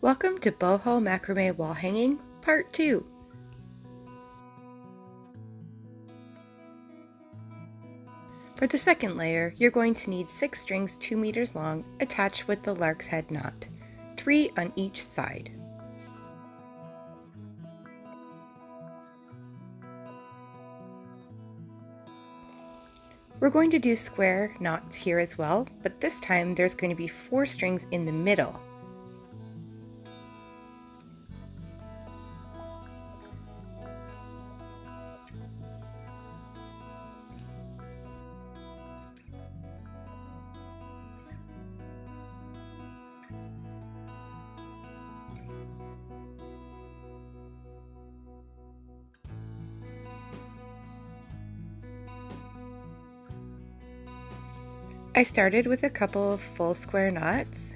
Welcome to Boho Macrame Wall Hanging, Part 2. For the second layer, you're going to need 6 strings 2 meters long attached with the lark's head knot, 3 on each side. We're going to do square knots here as well, but this time there's going to be 4 strings in the middle. I started with a couple of full square knots,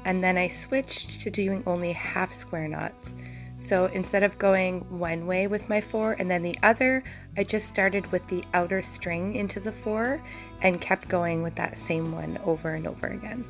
and then I switched to doing only half square knots. So instead of going one way with my 4 and then the other, I just started with the outer string into the 4 and kept going with that same one over and over again.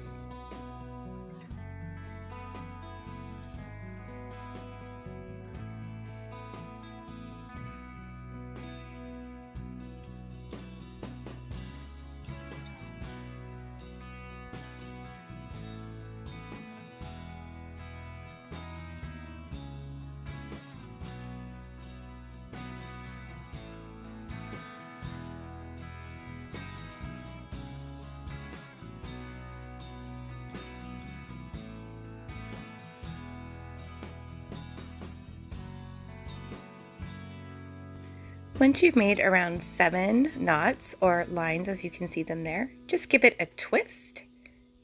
Once you've made around 7 knots or lines as you can see them there, just give it a twist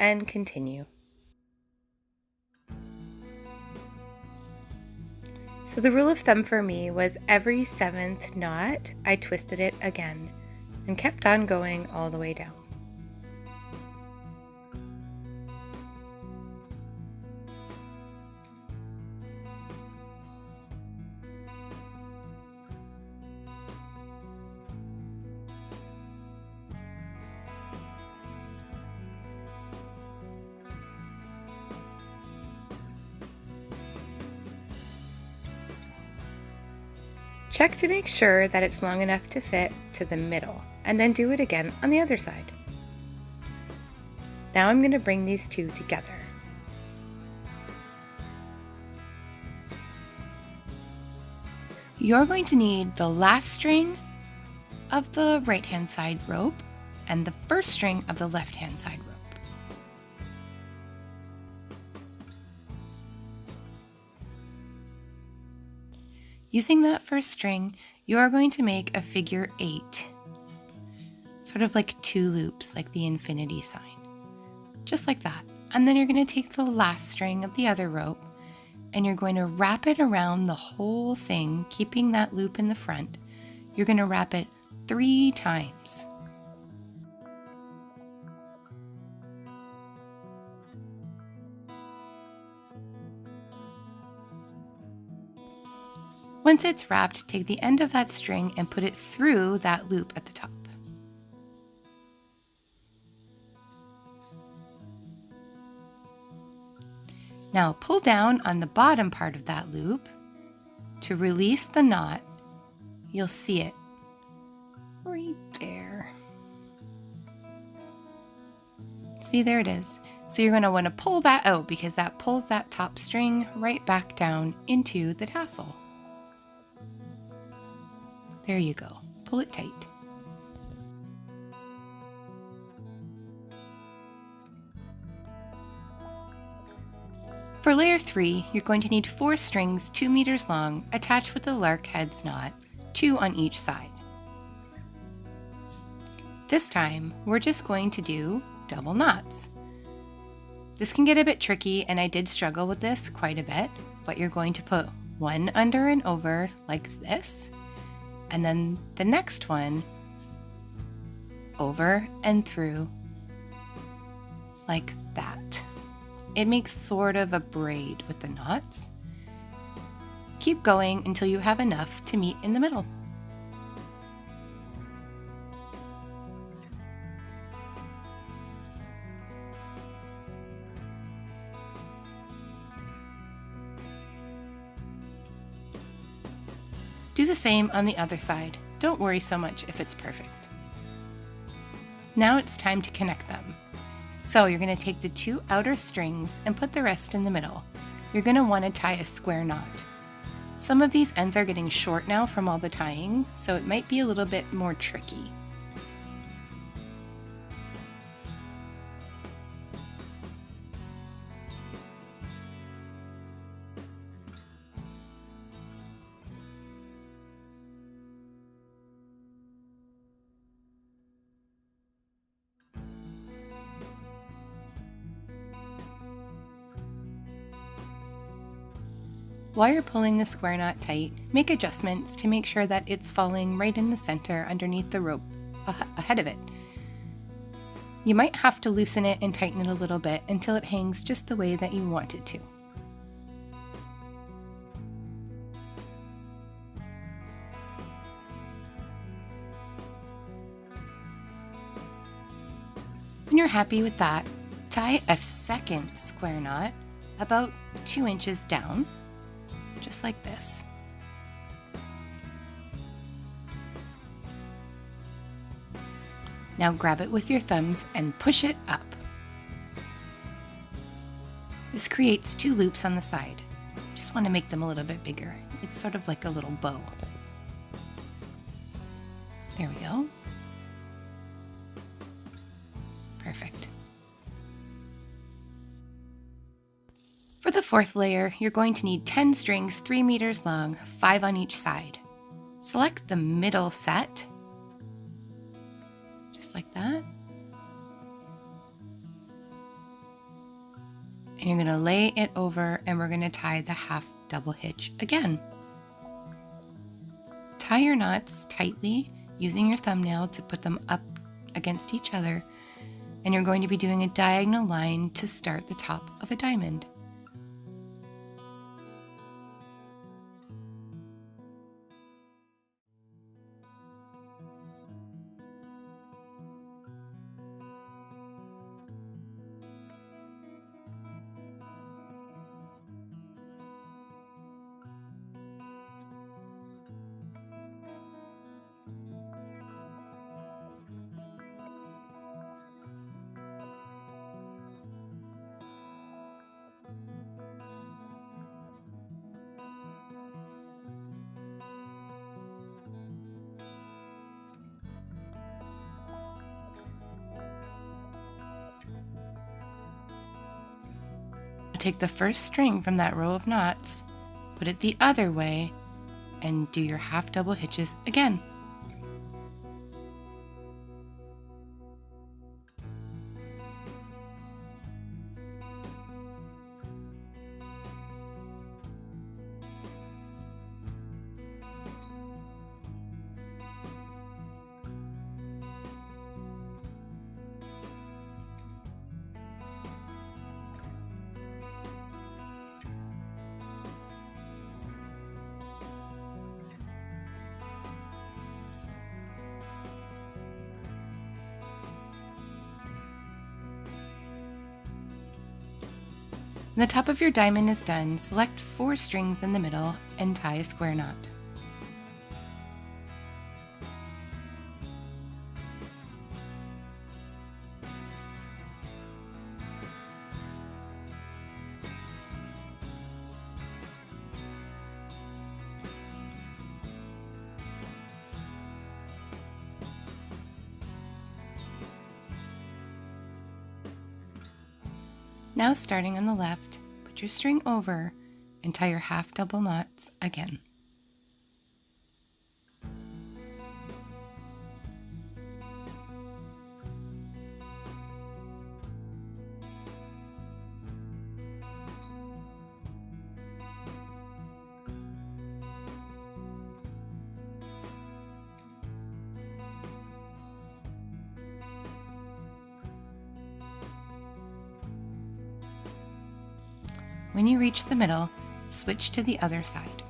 and continue. So the rule of thumb for me was every 7th knot, I twisted it again and kept on going all the way down. Check to make sure that it's long enough to fit to the middle, and then do it again on the other side. Now I'm going to bring these two together. You're going to need the last string of the right-hand side rope and the first string of the left-hand side rope. Using that first string, you are going to make a figure 8, sort of like 2 loops, like the infinity sign, just like that. And then you're going to take the last string of the other rope and you're going to wrap it around the whole thing, keeping that loop in the front. You're going to wrap it 3 times. Once it's wrapped, take the end of that string and put it through that loop at the top. Now pull down on the bottom part of that loop to release the knot. You'll see it right there. See, there it is. So you're going to want to pull that out because that pulls that top string right back down into the tassel. There you go. Pull it tight. For layer 3, you're going to need 4 strings 2 meters long attached with the lark head's knot, 2 on each side. This time, we're just going to do double knots. This can get a bit tricky, and I did struggle with this quite a bit, but you're going to put one under and over like this, and then the next one over and through like that. It makes sort of a braid with the knots. Keep going until you have enough to meet in the middle. Do the same on the other side. Don't worry so much if it's perfect. Now it's time to connect them. So you're going to take the 2 outer strings and put the rest in the middle. You're going to want to tie a square knot. Some of these ends are getting short now from all the tying, so it might be a little bit more tricky. While you're pulling the square knot tight, make adjustments to make sure that it's falling right in the center underneath the rope ahead of it. You might have to loosen it and tighten it a little bit until it hangs just the way that you want it to. When you're happy with that, tie a second square knot about 2 inches down, just like this. Now grab it with your thumbs and push it up. This creates 2 loops on the side. Just want to make them a little bit bigger. It's sort of like a little bow. There we go. Perfect. For the 4th layer, you're going to need 10 strings 3 meters long, 5 on each side. Select the middle set, just like that. And you're going to lay it over and we're going to tie the half double hitch again. Tie your knots tightly using your thumbnail to put them up against each other, and you're going to be doing a diagonal line to start the top of a diamond. Take the first string from that row of knots, put it the other way, and do your half double hitches again. When the top of your diamond is done, select 4 strings in the middle and tie a square knot. Now, starting on the left, put your string over and tie your half double knots again. When you reach the middle, switch to the other side.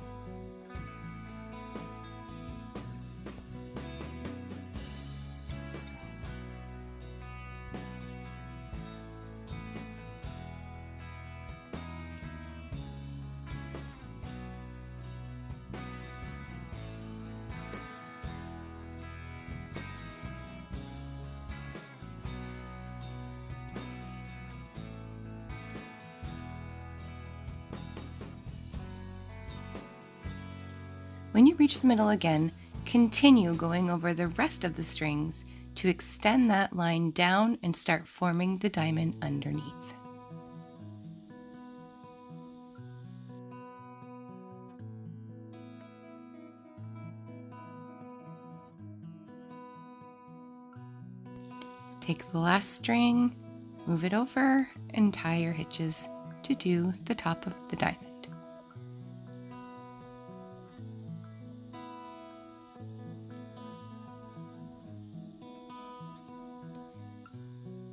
When you reach the middle again, continue going over the rest of the strings to extend that line down and start forming the diamond underneath. Take the last string, move it over, and tie your hitches to do the top of the diamond.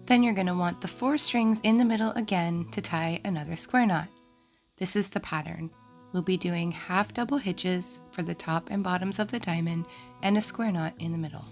Then you're going to want the 4 strings in the middle again to tie another square knot. This is the pattern. We'll be doing half double hitches for the top and bottoms of the diamond and a square knot in the middle.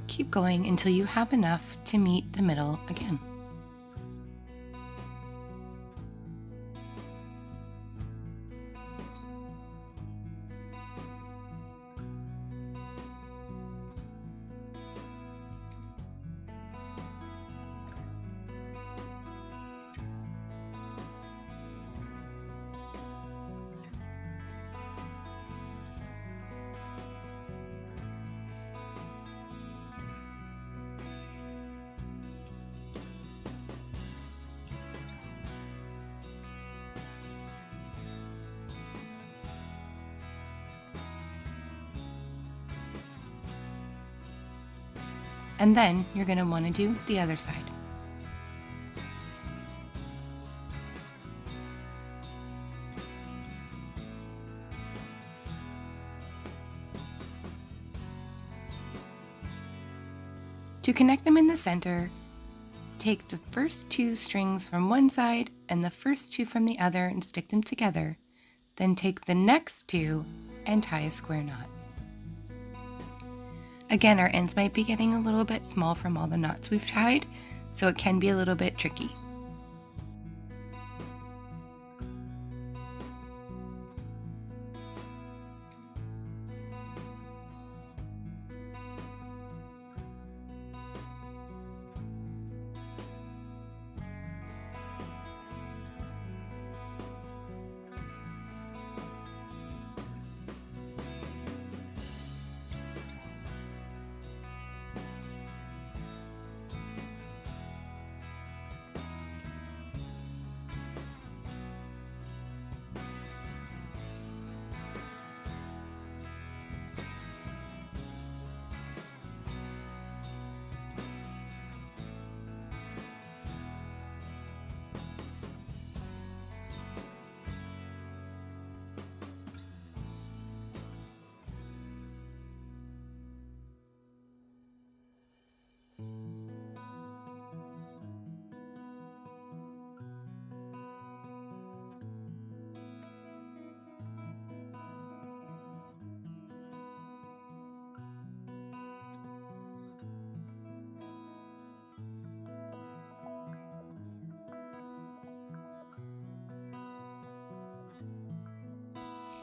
Keep going until you have enough to meet the middle again. And then you're going to want to do the other side. To connect them in the center, take the first 2 strings from one side and the first 2 from the other and stick them together. Then take the next 2 and tie a square knot. Again, our ends might be getting a little bit small from all the knots we've tied, so it can be a little bit tricky.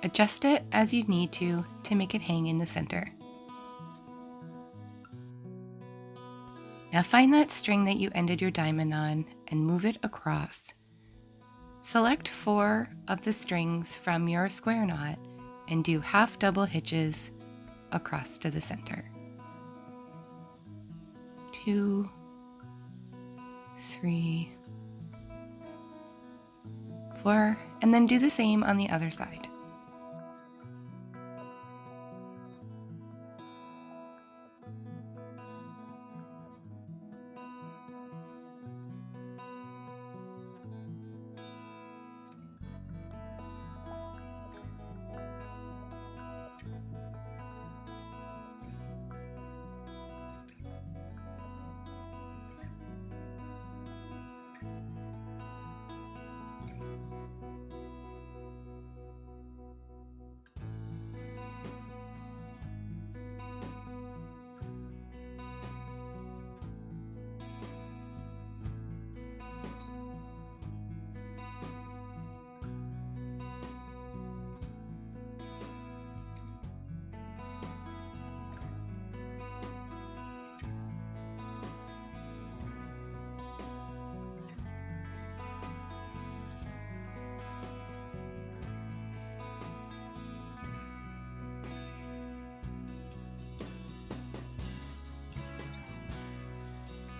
Adjust it as you need to make it hang in the center. Now find that string that you ended your diamond on and move it across. Select 4 of the strings from your square knot and do half double hitches across to the center. 2, 3, 4, and then do the same on the other side.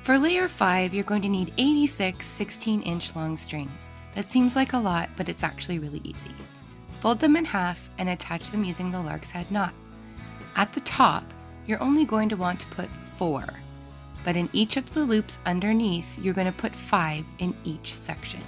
For layer 5, you're going to need 86 16-inch long strings. That seems like a lot, but it's actually really easy. Fold them in half and attach them using the lark's head knot. At the top, you're only going to want to put 4, but in each of the loops underneath, you're going to put 5 in each section.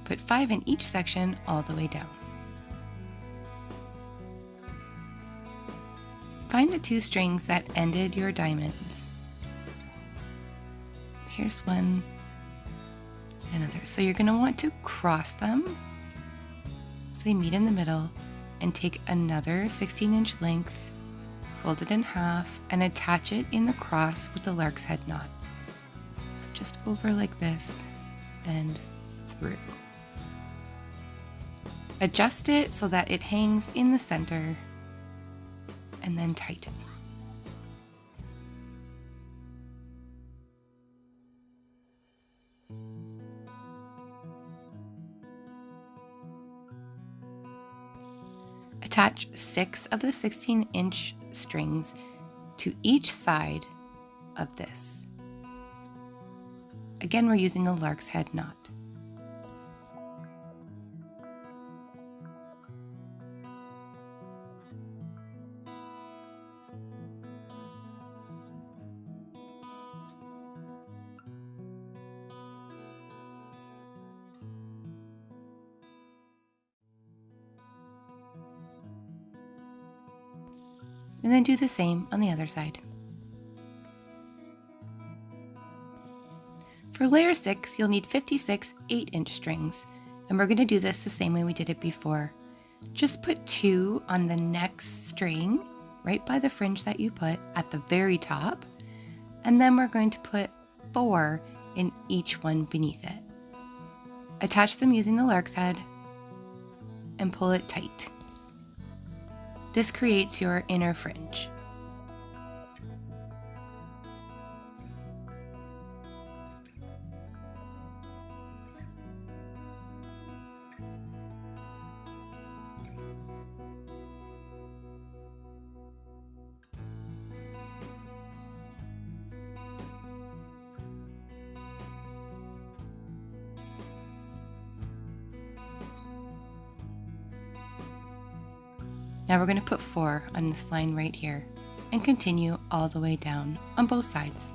Put 5 in each section all the way down. Find the 2 strings that ended your diamonds. Here's one and another. So you're going to want to cross them so they meet in the middle, and take another 16-inch length, fold it in half, and attach it in the cross with the lark's head knot. So just over like this and through. Adjust it so that it hangs in the center, and then tighten. Attach 6 of the 16-inch strings to each side of this. Again, we're using a lark's head knot. And then do the same on the other side. For layer 6, you'll need 56 8-inch strings, and we're going to do this the same way we did it before. Just put 2 on the next string, right by the fringe that you put at the very top, and then we're going to put 4 in each one beneath it. Attach them using the lark's head and pull it tight. This creates your inner fringe. Now we're going to put 4 on this line right here and continue all the way down on both sides.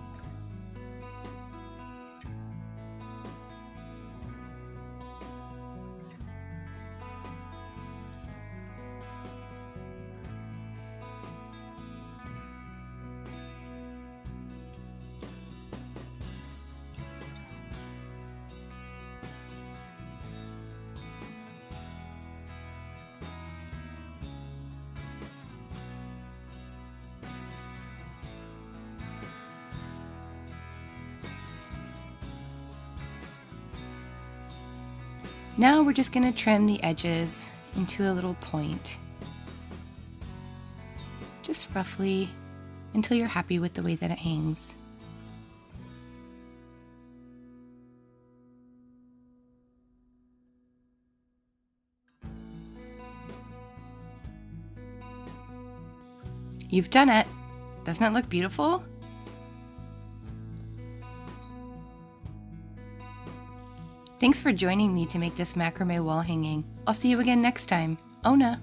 Now we're just going to trim the edges into a little point, just roughly, until you're happy with the way that it hangs. You've done it! Doesn't it look beautiful? Thanks for joining me to make this macrame wall hanging. I'll see you again next time. Ona!